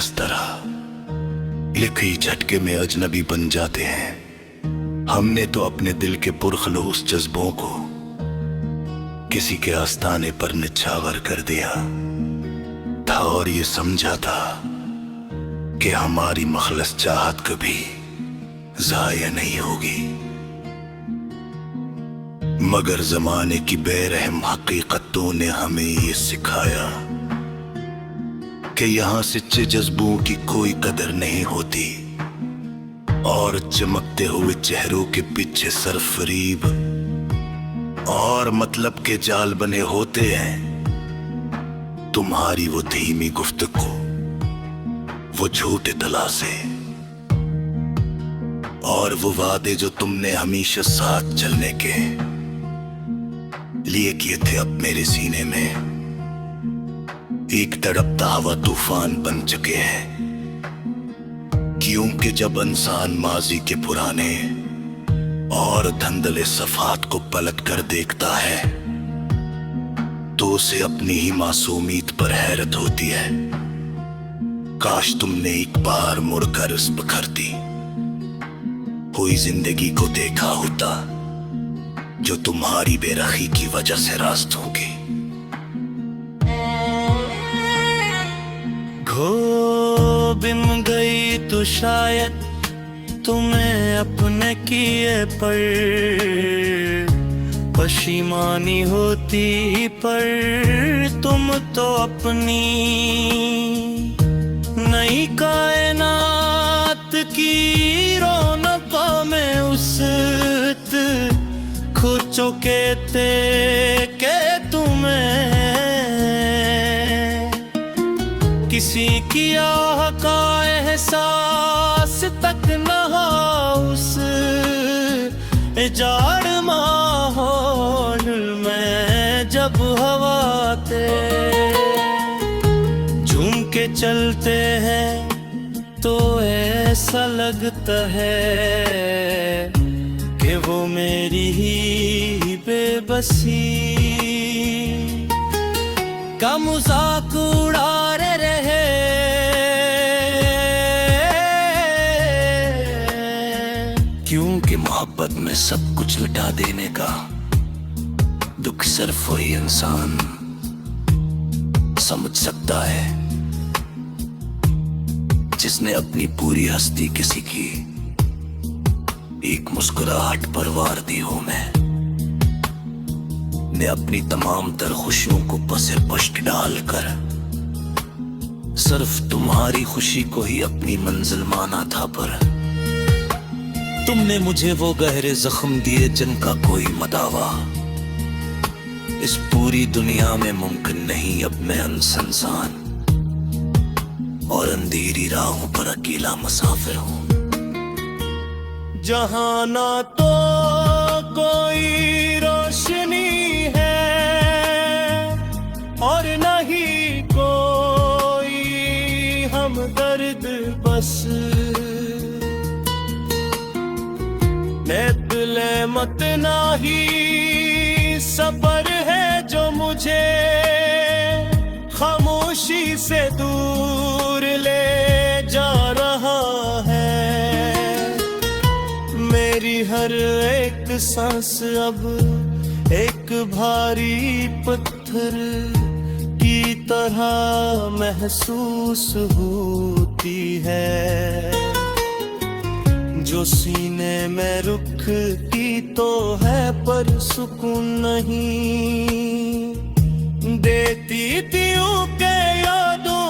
हंस तरह लिखी झटके में अजनबी बन जाते हैं। हमने तो अपने दिल के पुरखलूस जज्बों को किसी के आस्ताने पर निछावर कर दिया था और ये समझा था कि हमारी मखलस चाहत कभी ज़ाया नहीं होगी। मगर जमाने की बेरहम हकीकतों ने हमें ये सिखाया कि यहां सच्चे जज्बों की कोई कदर नहीं होती और चमकते हुए चेहरों के पीछे सरफरीब और मतलब के जाल बने होते हैं। तुम्हारी वो धीमी गुफ्तगू, वो झूठे तलाशे और वो वादे जो तुमने हमेशा साथ चलने के लिए किए थे, अब मेरे सीने में एक तड़पता हवा तूफान बन चुके हैं। क्योंकि जब इंसान माजी के पुराने और धंधले सफात को पलट कर देखता है तो उसे अपनी ही मासूमियत पर हैरत होती है। काश तुमने एक बार मुड़कर उस बखरती हुई जिंदगी को देखा होता जो तुम्हारी बेरखी की वजह से रास्तों की खो बिन गई तो शायद तुम्हें अपने किए पर पशिमानी होती, पर तुम तो अपनी नई कायनात की रौनकों में उस खो चुके थे के तुम्हें किसी की आह का एहसास तक न हो उस जाड़ माहौल में जब हवा ते झूम के चलते हैं तो ऐसा लगता है कि वो मेरी ही बेबसी का मजाक उड़ा रहे। क्योंकि मोहब्बत में सब कुछ लुटा देने का दुख सिर्फ वही इंसान समझ सकता है जिसने अपनी पूरी हस्ती किसी की एक मुस्कुराहट पर वार दी हो। मैं अपनी तमाम तर खुशियों को पसे पश्त डालकर सिर्फ तुम्हारी खुशी को ही अपनी मंजिल माना था, पर तुमने मुझे वो गहरे जख्म दिए जिनका कोई मदावा इस पूरी दुनिया में मुमकिन नहीं। अब मैं इंसान और अंधेरी राहों पर अकेला मुसाफिर हूँ। जहाँ ना तो कोई रोशनी है और न ही कोई हमदर्द, बस दिले मत नाही सबर है जो मुझे खामोशी से दूर ले जा रहा है। मेरी हर एक सांस अब एक भारी पत्थर की तरह महसूस होती है, जो सीने में रुकती तो है पर सुकून नहीं देती थी। के यादों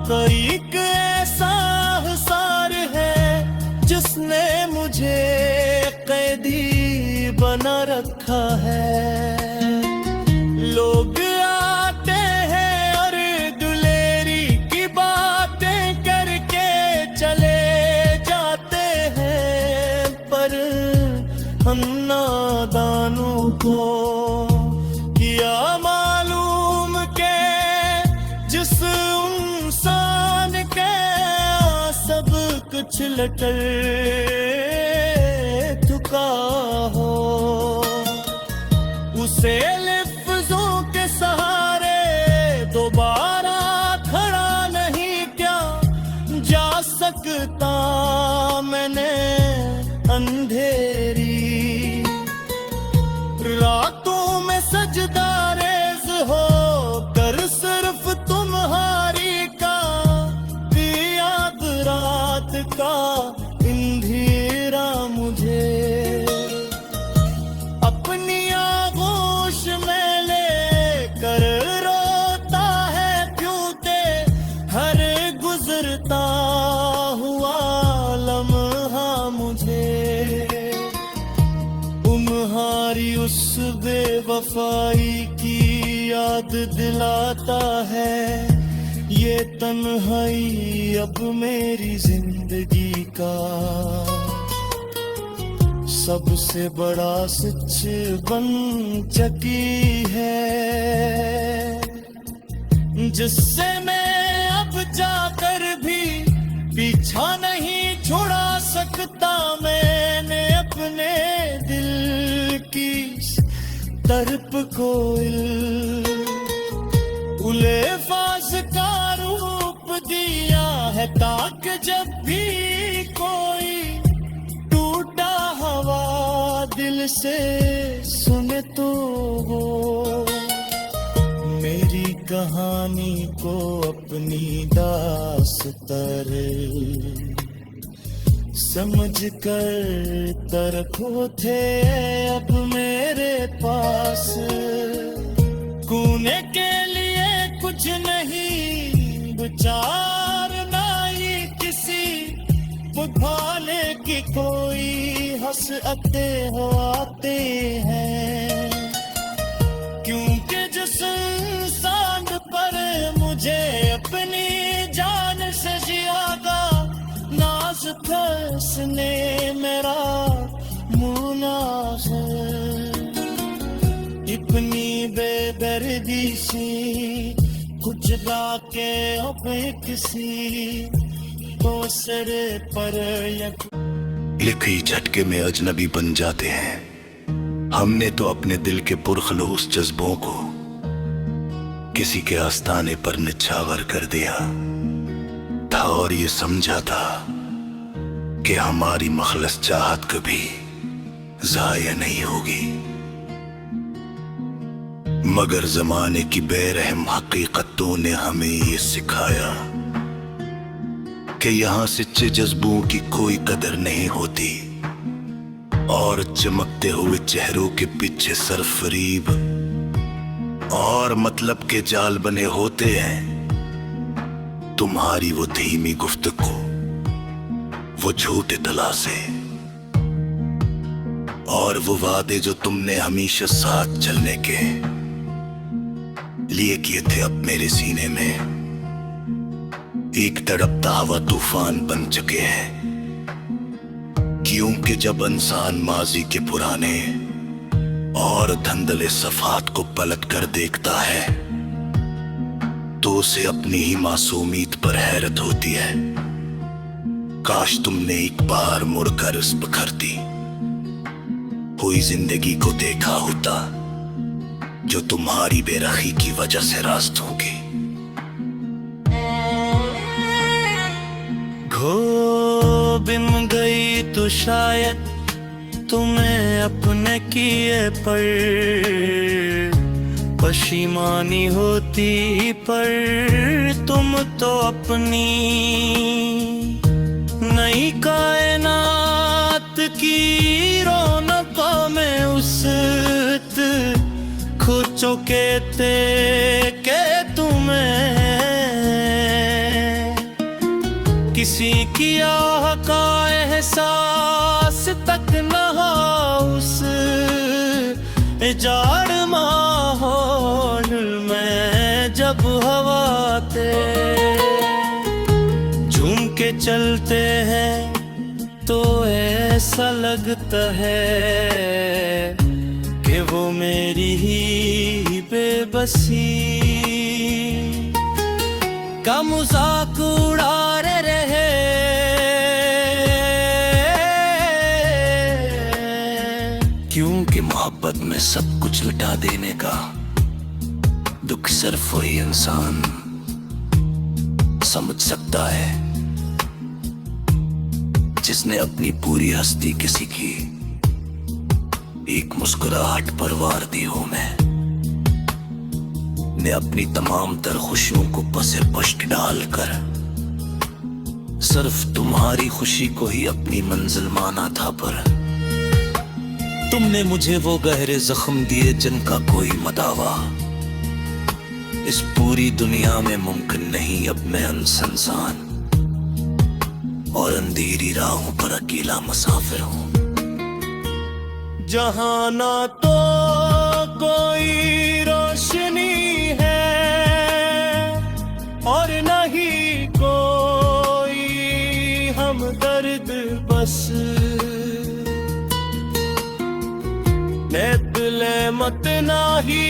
का एक ऐसा हिसार है जिसने मुझे कैदी बना रखा है। लोग आते हैं और दुलेरी की बातें करके चले जाते हैं, पर हम नादानों को किया मालूम के जिस इंसान के सब कुछ लटल चुका हो, उसे लफ्जों के सहारे दोबारा खड़ा नहीं क्या सकता मैंने अंधेरी रातों में सजदा रेज हो कर सिर्फ तुम्हारी का याद रात का अंधेरा मुझे अपनी आगोश में लेकर रोता है क्योंकि हर गुजरता हुआ लम्हा मुझे तुम्हारी उस बेवफाई की याद दिलाता है ये तन्हाई अब मेरी जिंदगी का सबसे बड़ा सच बन चुकी है जिससे मैं अब जाकर भी पीछा नहीं छुड़ा सकता मैंने अपने दिल की तरफ को उलेफास का रूप दिया है ताकि जब भी कोई टूटा हवा दिल से सुने तो वो मेरी कहानी को अपनी दास्तार समझ कर तरखो थे अब मेरे पास कूने के लिए कुछ नहीं विचार ना ही किसी बुझाने की कोई हंस आते हो आते हैं क्योंकि जिस इंसान पर मुझे अपनी जान से ज्यादा नाज फसने मेरा मुनाज़र इतनी बेदर्दी सी कुछ के किसी तो सर पर एक ही झटके में अजनबी बन जाते हैं। हमने तो अपने दिल के पुरखलूस जज्बों को किसी के आस्थाने पर निछावर कर दिया था और ये समझा था कि हमारी मखलस चाहत कभी जाया नहीं होगी, मगर जमाने की बेरहम हकीकतों ने हमें ये सिखाया कि यहाँ सच्चे जज्बों की कोई कदर नहीं होती और चमकते हुए चेहरों के पीछे सरफरीब और मतलब के जाल बने होते हैं। तुम्हारी वो धीमी गुफ्तगू, वो झूठे तलाशे और वो वादे जो तुमने हमेशा साथ चलने के लिए किए थे, अब मेरे सीने में एक तड़पता हवा तूफान बन चुके हैं। क्योंकि जब इंसान माजी के पुराने और धंधले सफात को पलट कर देखता है तो उसे अपनी ही मासूमियत पर हैरत होती है। काश तुमने एक बार मुड़कर उस बखरती हुई जिंदगी को देखा होता जो तुम्हारी बेरखी की वजह से रास्तों की खो बिन गई तो शायद तुम्हें अपने किए पर पशीमानी होती, पर तुम तो अपनी नई कायनात की रौनकों में उस खो चुके थे के तुम्हें किसी की आह का एहसास तक न हो उस जाड़ माहौल में जब हवा ते झूम के चलते हैं तो ऐसा लगता है कि वो मेरी ही बेबसी का मजाक उड़ा रहे। क्योंकि मोहब्बत में सब कुछ लुटा देने का दुख सिर्फ वही इंसान समझ सकता है जिसने अपनी पूरी हस्ती किसी की एक मुस्कुराहट पर वार दी हो, मैं ने अपनी तमाम तर खुशियों को पसे पश्ट डालकर सिर्फ तुम्हारी खुशी को ही अपनी मंजिल माना था। पर तुमने मुझे वो गहरे जख्म दिए जिनका कोई मदावा इस पूरी दुनिया में मुमकिन नहीं। अब मैं अनसंसान और अंधेरी राहों पर अकेला मुसाफिर हूं। जहां ना तो कोई रोशनी है और न ही कोई हमदर्द, बस नेतले मत नाही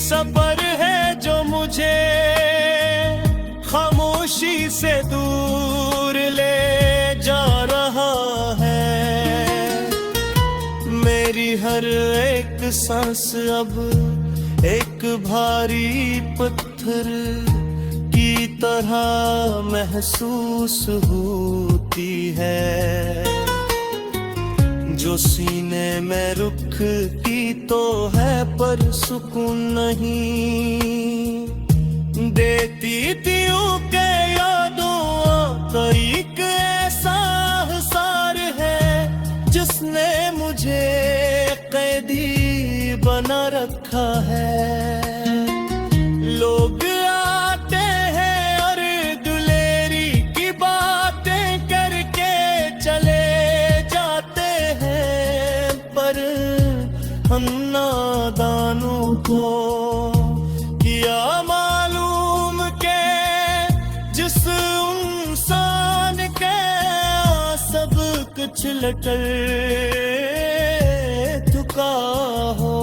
सफर है जो मुझे खामोशी से दूर ले जा रहा है। मेरी हर एक सांस अब एक भारी पत्थर की तरह महसूस होती है, जो सीने में रुकती तो है पर सुकून नहीं देती थी। के यादों का एक ऐसा हिसार है जिसने मुझे कैदी बना रखा है। लोग आते हैं और दुलेरी की बातें करके चले जाते हैं, पर हम नादानों को किया मालूम के जिस इंसान के सब कुछ लटल चुका हो,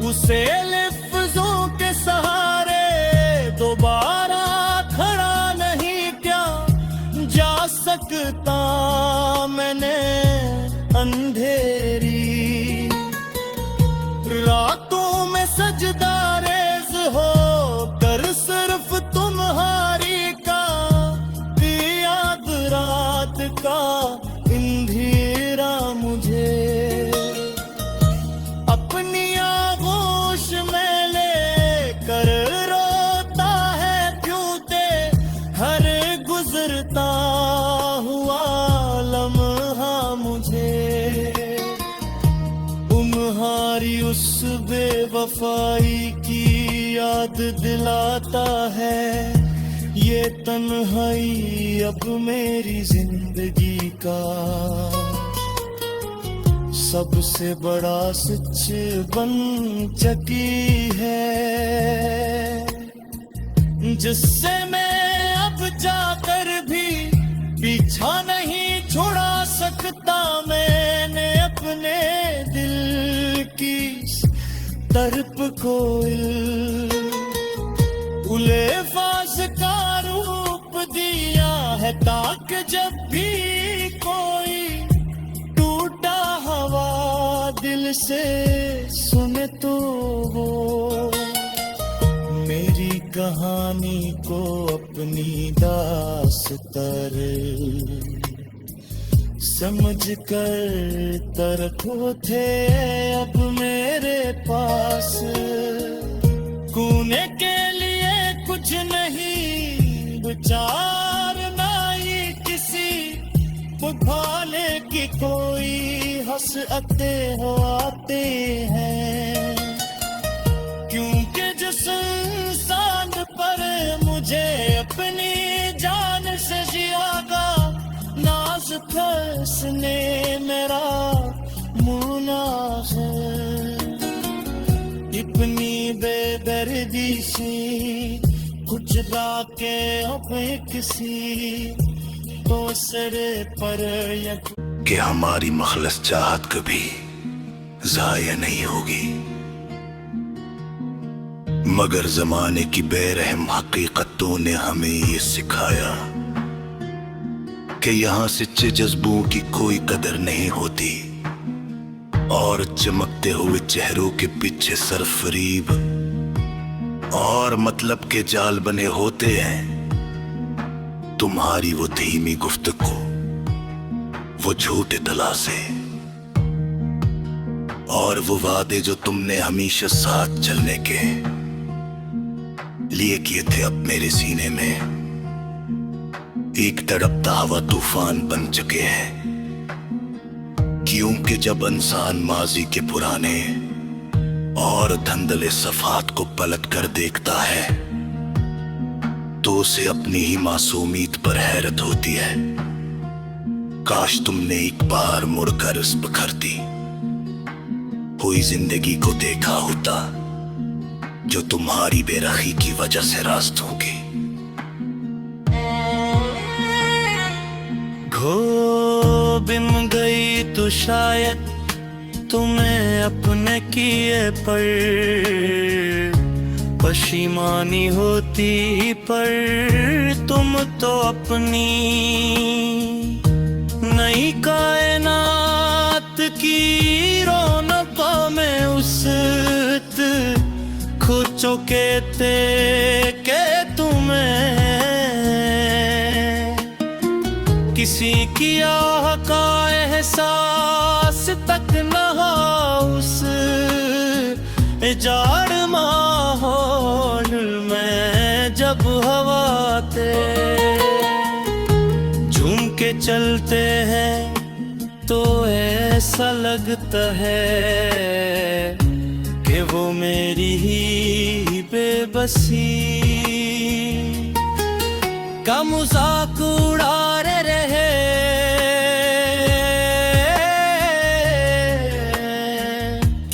उसे लफ्जों के सहारे दोबारा खड़ा नहीं क्या जा सकता। मैंने अंधेरी रातों में सजदा रेज़ हो कर सिर्फ तुम्हारी का याद रात का अंधेरा मुझे अपनी आगोश में ले कर रोता है क्योंकि हर गुजरता हुआ लम्हा मुझे तुम्हारी उस बेवफाई की याद दिलाता है। ये तन्हाई अब मेरी जिंदगी का सबसे बड़ा सच बन चुकी है, जिससे मैं अब जाकर भी पीछा नहीं छुड़ा सकता। मैंने अपने दिल की तरफ को उलेफास का रूप दिया है, ताकि जब भी कोई टूटा हवा दिल से सुने तो वो मेरी कहानी को अपनी दास्तार समझ कर तरखो थे अब मेरे पास। कूने के लिए कुछ नहीं विचार नहीं किसी बुझाने की कोई हंस आते हो आते हैं, क्योंकि जिस इंसान पर मुझे अपनी जान से जियागा नाज फसने मेरा मुना है। इतनी बेदर्दी सी कुछ बाके अपने किसी तो सरे पर कि हमारी मखलस चाहत कभी जाया नहीं होगी, मगर जमाने की बेरहम हकीकतों ने हमें ये सिखाया कि यहाँ सच्चे जज्बों की कोई कदर नहीं होती और चमकते हुए चेहरों के पीछे सरफरीब और मतलब के जाल बने होते हैं। तुम्हारी वो धीमी गुफ्तगू, वो झूठे दिलासे और वो वादे जो तुमने हमेशा साथ चलने के लिए किए थे, अब मेरे सीने में एक तड़पता हवा तूफान बन चुके हैं। क्योंकि जब इंसान माजी के पुराने और धंधले सफात को पलट कर देखता है तो उसे अपनी ही मासूमियत पर हैरत होती है। काश तुमने एक बार मुड़कर इस बखरती हुई जिंदगी को देखा होता जो तुम्हारी बेरखी की वजह से रास्तों की खो बिन गई तो शायद तुम्हें अपने किए पर पशीमानी होती, पर तुम तो अपनी नई कायनात की रौनकों में उस खो चुके थे के तुम्हें किसी की आह का एहसास तक न हो उस जाड़ माहौल में जब हवा ते झूम के चलते हैं तो ऐसा लगता है कि वो मेरी ही बेबसी का मजाक उड़ा रहे।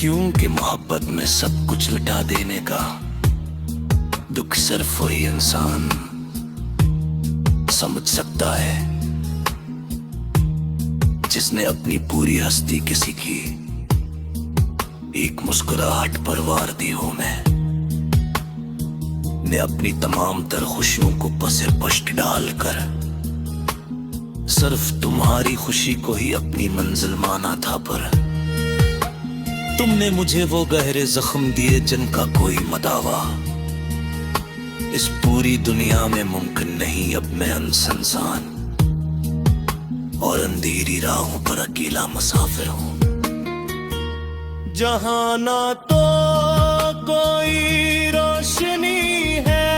क्योंकि मोहब्बत में सब कुछ लुटा देने का दुख सिर्फ वही इंसान समझ सकता है जिसने अपनी पूरी हस्ती किसी की एक मुस्कुराहट पर वार दी हो। मैं ने अपनी तमाम तर खुशियों को पसे पश्त डालकर सिर्फ तुम्हारी खुशी को ही अपनी मंजिल माना था, पर तुमने मुझे वो गहरे जख्म दिए जिनका कोई मदावा इस पूरी दुनिया में मुमकिन नहीं। अब मैं इंसान और अंधेरी राहों पर अकेला मुसाफिर हूँ। जहाँ ना तो कोई रोशनी है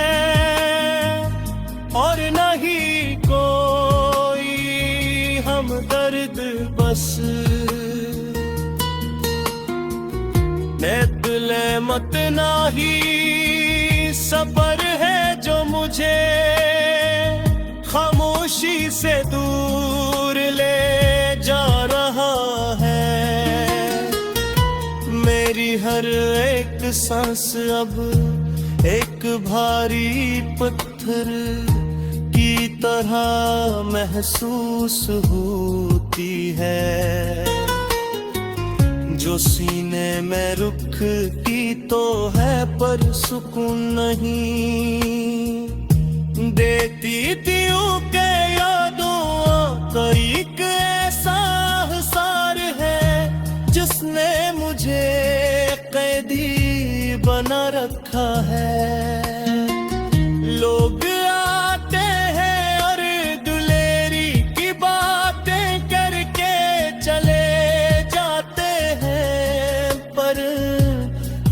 और न ही कोई हमदर्द, बस नेतले मत नाही सफर है जो मुझे खामोशी से दूर ले जा रहा है। मेरी हर एक सांस अब एक भारी पत्थर की तरह महसूस होती है, जो सीने में रुक की तो है पर सुकून नहीं देती थी के यादों का एक ऐसा हिसार है जिसने मुझे कैदी बना रखा है। लोग आते हैं और दुलेरी की बातें करके चले जाते हैं, पर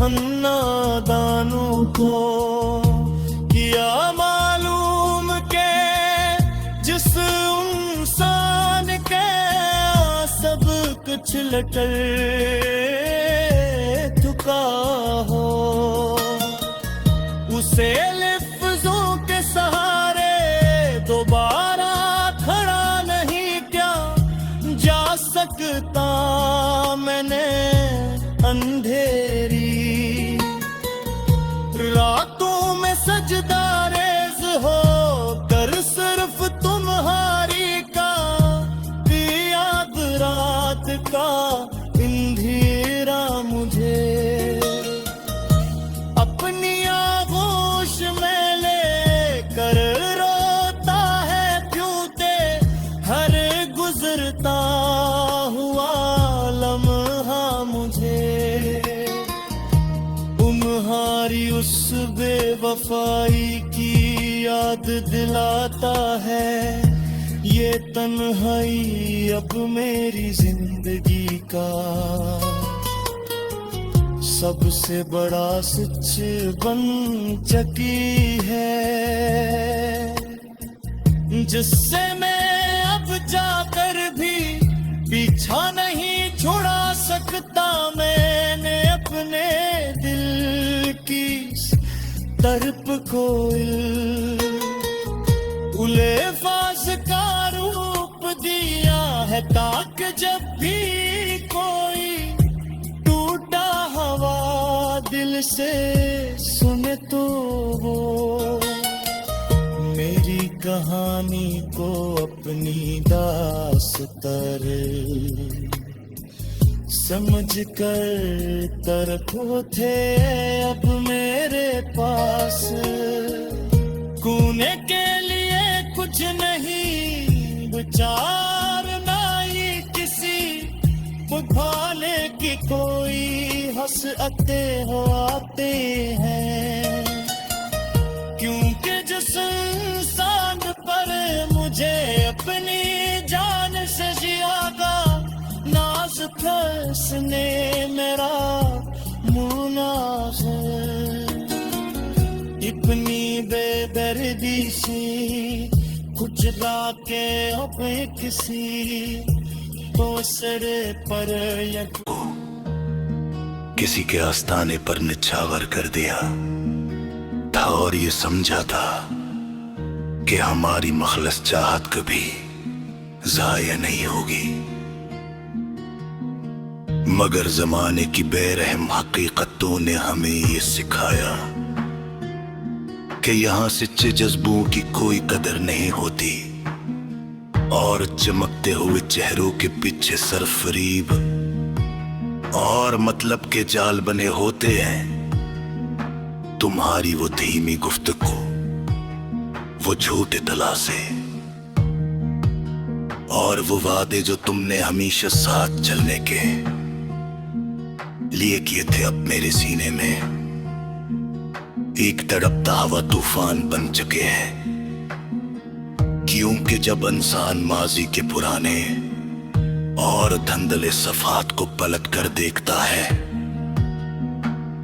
हम नादानों को किया मालूम के जिस इंसान के सब कुछ लटल चुका हो, उसे लफ्जों के सहारे दोबारा खड़ा नहीं क्या जा सकता। मैंने अंधेरी रातों में सजदा रेज़ हो कर सिर्फ तुम्हारी का याद रात का अंधेरा मुझे अपनी आगोश में लेकर रोता है क्योंकि हर गुजरता हुआ लम्हा मुझे तुम्हारी उस बेवफाई की याद याद दिलाता है ये तन्हाई अब मेरी जिंदगी का सबसे बड़ा सच बन चुकी है, जिससे मैं अब जाकर भी पीछा नहीं छुड़ा सकता। मैंने अपने दिल की तरफ को उलेफाज का रूप दिया है, ताकि जब भी कोई टूटा हवा दिल से सुने तो वो मेरी कहानी को अपनी दास्तर समझ कर तरफो थे अब मेरे पास। कूने के लिए कुछ नहीं विचार ना ही किसी बुझाने की कोई हंसते हो आते हैं, क्योंकि जिस इंसान पर मुझे अपनी जान से जियादा नाज फसने मेरा मुना है। इतनी बेदर्दी सी खुजला के अब किसी पोसरे पर किसी के आस्थाने पर निछावर कर दिया था और ये समझा था कि हमारी मखलस चाहत कभी जाया नहीं होगी, मगर जमाने की बेरहम हकीकतों ने हमें ये सिखाया कि यहाँ सच्चे जज्बों की कोई कदर नहीं होती और चमकते हुए चेहरों के पीछे सरफरीब और मतलब के जाल बने होते हैं। तुम्हारी वो धीमी गुफ्तगू, वो झूठे तलाशे और वो वादे जो तुमने हमेशा साथ चलने के लिए किए थे, अब मेरे सीने में एक तड़पता हवा तूफान बन चुके हैं। क्योंकि जब इंसान माजी के पुराने और धंधले सफात को पलट कर देखता है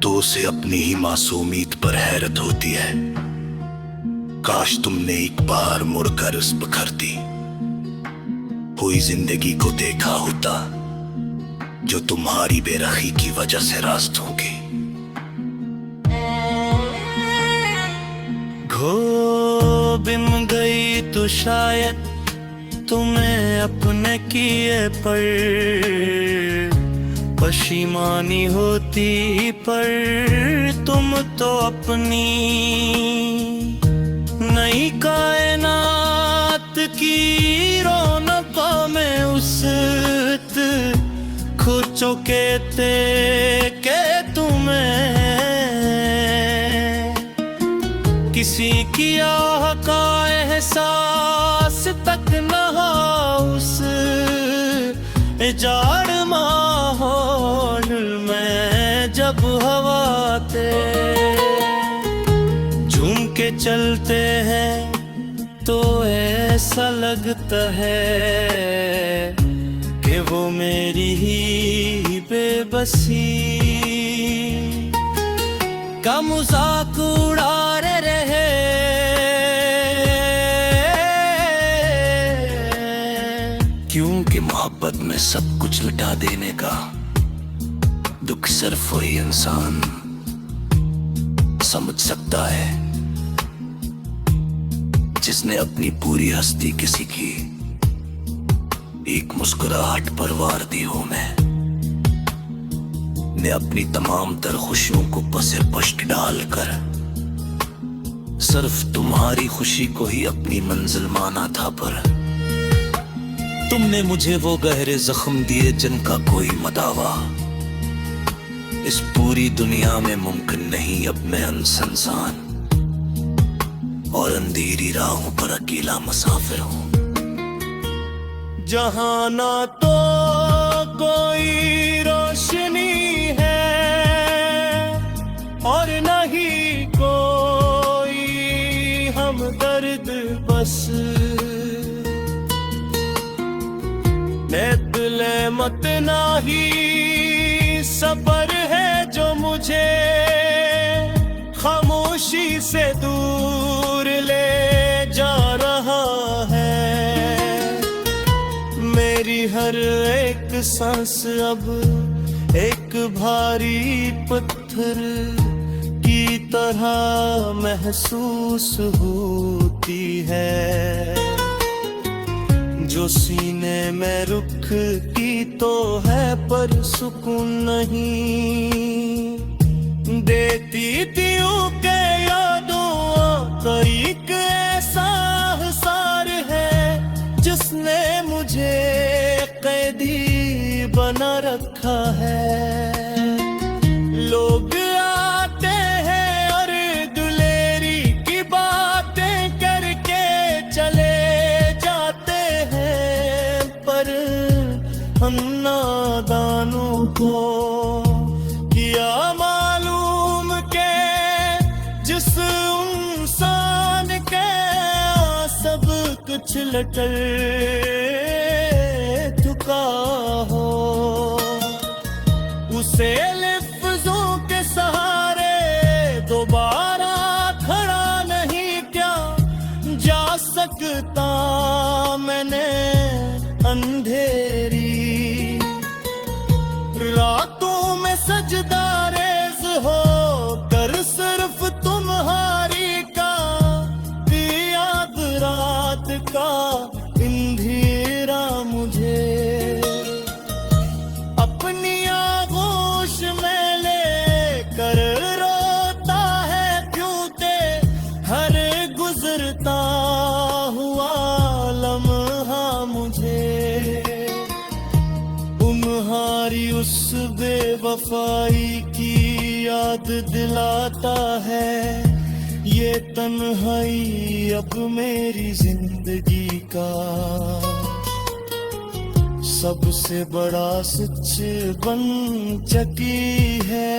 तो उसे अपनी ही मासूमियत पर हैरत होती है। काश तुमने एक बार मुड़कर उस बखरती हुई जिंदगी को देखा होता जो तुम्हारी बेरखी की वजह से रास्त होगी। खो बिन गई तो शायद तुम्हें अपने किए पर पशीमानी होती, पर तुम तो अपनी नई कायनात की रौनकों में उस खो चुके थे के तुम्हें किसी की आह का एहसास तक न हो उस जाड़ माहौल में जब हवा ते झूम के चलते हैं तो ऐसा लगता है कि वो मेरी ही बेबसी का मजाक उड़ा रहे। क्योंकि मोहब्बत में सब कुछ लुटा देने का दुख सिर्फ वही इंसान समझ सकता है जिसने अपनी पूरी हस्ती किसी की एक मुस्कुराहट पर वार दी हो। मैं ने अपनी तमाम तर खुशियों को पसे पश्त डालकर सिर्फ तुम्हारी खुशी को ही अपनी मंजिल माना था, पर तुमने मुझे वो गहरे जख्म दिए जिनका कोई मदावा इस पूरी दुनिया में मुमकिन नहीं। अब मैं इंसान और अंधेरी राहों पर अकेला मुसाफिर हूँ। जहाँ ना तो कोई रोशनी है और न ही कोई हमदर्द बस नेतले मत नाही सबर है जो मुझे खामोशी से दूर ले जा रहा है। मेरी हर एक सांस अब एक भारी पत्थर की तरह महसूस होती है। जो सीने में रुक की तो है पर सुकून नहीं देती थी के यादों का एक ऐसा हिसार है जिसने मुझे कैदी बना रखा है। लोग आते हैं और दुलेरी की बातें करके चले जाते हैं, पर हम नादानों को किया मालूम के जिस इंसान के सब कुछ लटल चुका हो, उसे लफ्जों के सहारे दोबारा खड़ा नहीं क्या जा सकता। मैंने अंधेरी रातों में सजदा रेज़ हो कर सिर्फ तुम्हारी का याद रात का अंधेरा मुझे अपनी आगोश में ले कर रोता है क्योंकि हर गुजरता हुआ लम्हा मुझे तुम्हारी उस बेवफाई की याद दिलाता है। ये तन्हाई अब मेरी जिंदगी का सबसे बड़ा सच बन चुकी है,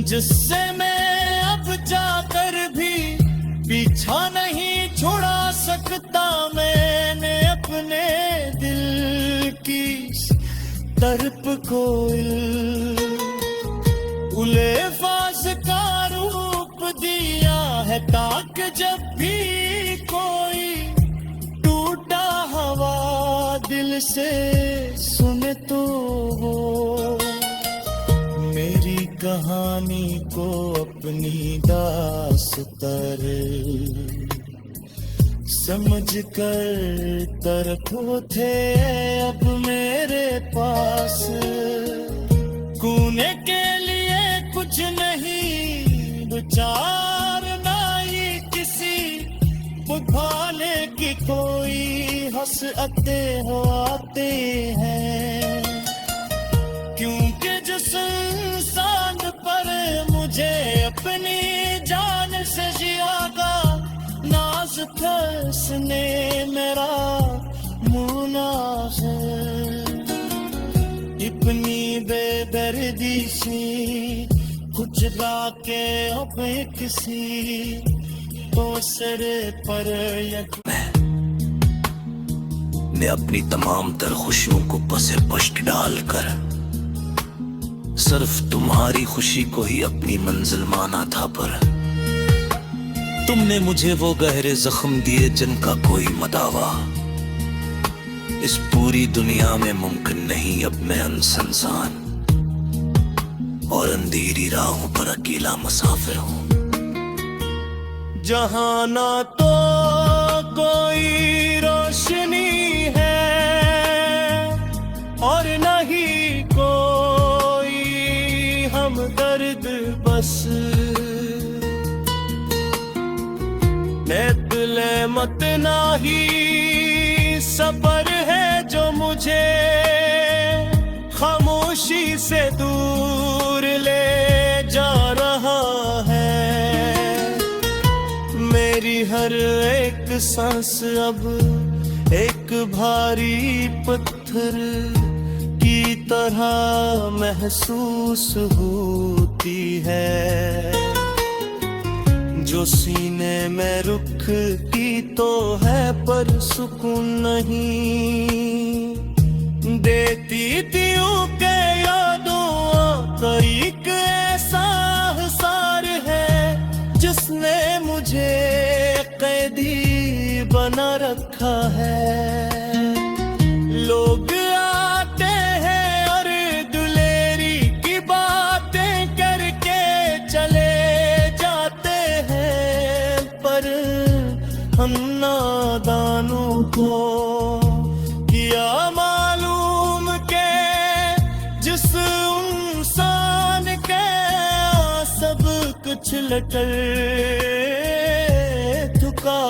जिससे मैं अब जाकर भी पीछा नहीं छुड़ा सकता। मैंने अपने दिल की तड़प को उलेफास का रूप दिया है ताकि जब भी कोई टूटा हवा दिल से सुने तो वो मेरी कहानी को अपनी दास्तान समझ कर तरफो थे अब मेरे पास। कूने के लिए कुछ नहीं विचार ना ही किसी बुझाने की कोई हंसते हो आते हैं, क्योंकि जिस इंसान पर मुझे अपनी जान से जियागा नाज था उसने मेरा मुना है। इतनी बेदर्दी सी खुजला के अब किसी तो सर पर मैं अपनी तमाम तर खुशियों को पसे पश्त डालकर सिर्फ तुम्हारी खुशी को ही अपनी मंजिल माना था, पर तुमने मुझे वो गहरे जख्म दिए जिनका कोई मदावा इस पूरी दुनिया में मुमकिन नहीं। अब मैं अनसंसान और अंधेरी राहों पर अकेला मुसाफिर हूँ। जहाँ ना तो कोई रोशनी है और न ही कोई हमदर्द, बस नेतले मत नाही सबर है जो मुझे खामोशी से दूर ले जा रहा है। मेरी हर एक सांस अब एक भारी पत्थर की तरह महसूस होती है। जो सीने में रुख की तो है पर सुकून नहीं देती थी के यादों का एक ऐसा हिसार है जिसने मुझे कैदी बना रखा है। लोग आते हैं और दुलेरी की बातें करके चले जाते हैं, पर हम नादानों को किया मालूम के जिस इंसान के सब कुछ लटल चुका